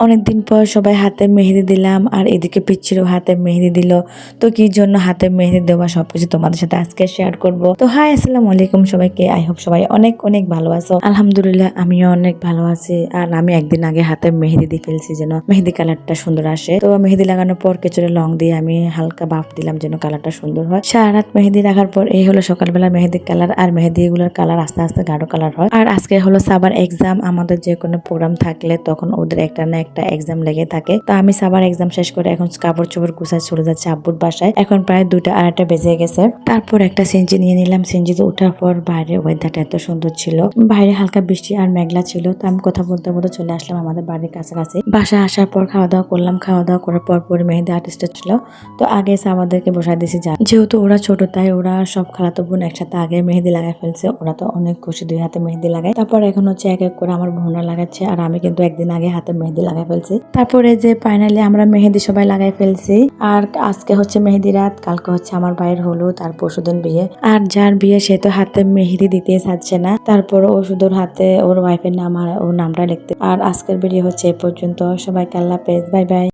অনেকদিন পর সবাই হাতে মেহেদি দিলাম আর এদিকে পিচ্ছিরও হাতে মেহেদি দিল। তো কি জন্য হাতে মেহেদি দেওয়া সবকিছু তোমাদের সাথে আজকে শেয়ার করব। তো হাই, আসসালামু আলাইকুম সবাইকে। আই হোপ সবাই অনেক অনেক ভালো আছো। আলহামদুলিল্লাহ আমিও অনেক ভালো আছি। আর আমি একদিন আগে হাতে মেহেদি দিয়ে ফেলছি যেন মেহেদি কালারটা সুন্দর আসে। তো মেহেদি লাগানোর পর কিছুটা লং দিয়ে আমি হালকা বাফ দিলাম যেন কালারটা সুন্দর হয়। সারা রাত মেহেদি রাখার পর এই হলো সকালবেলা মেহেদি কালার। আর মেহেদি গুলোর কালার আস্তে আস্তে গাঢ় কালার হয়। আর আজকে হলো সাবার এক্সাম। আমাদের যে কোনো প্রোগ্রাম থাকলে তখন ওদের একটা না একটা এক্সাম লেগে থাকে। তো আমি সাবার এক্সাম শেষ করে এখন কাপড় চোপড় গুছায় চলে যাচ্ছে আব্বুর বাসায়। এখন প্রায় 2টা 2:30 বেজে গেছে। তারপর একটা সিনজি নিয়ে নিলাম। সিনজিতে ওঠার পর বাইরের ওয়েদারটা এত সুন্দর ছিল। বাইরে হালকা বৃষ্টি আর মেঘলা ছিল। তো আমি কথা বলতে বলতে চলে আসলাম আমাদের বাড়ির কাছাকাছি। বাসায় আসার পর খাওয়া দাওয়া করলাম। খাওয়া দাওয়া করার পর মেহেদি আর্টিস্ট ছিল। তো আগে আমাদেরকে বসাই দিয়েছি, যেহেতু ওরা ছোট তাই ওরা সব খালাতো বোন একসাথে আগে মেহেদি লাগাই ফেলছে। ওরা তো অনেক খুশি, 2 হাতে মেহেদি লাগায়। তারপর এখন হচ্ছে এক এক করে আমার বোনরা লাগাচ্ছে আর আমি কিন্তু একদিন আগে হাতে মেহেদি লাগাই ফেলছি। তারপরে যে ফাইনালি আমরা মেহেদি সবাই লাগাই ফেলছি। আর আজকে হচ্ছে মেহেদি রাত, কালকে হচ্ছে আমার ভাইয়ের হলুদ আর পরশুদিন বিয়ে। আর যার বিয়ে সে তো হাতে মেহেদি দিতে চাচ্ছে না, তারপর ও শুধু ওর হাতে ওর ওয়াইফের নাম আর ওর নামটা লিখতে। আর আজকের ভিডিও হচ্ছে এ পর্যন্ত। সবাইকে আল্লাহ হাফেজ, বাই বাই।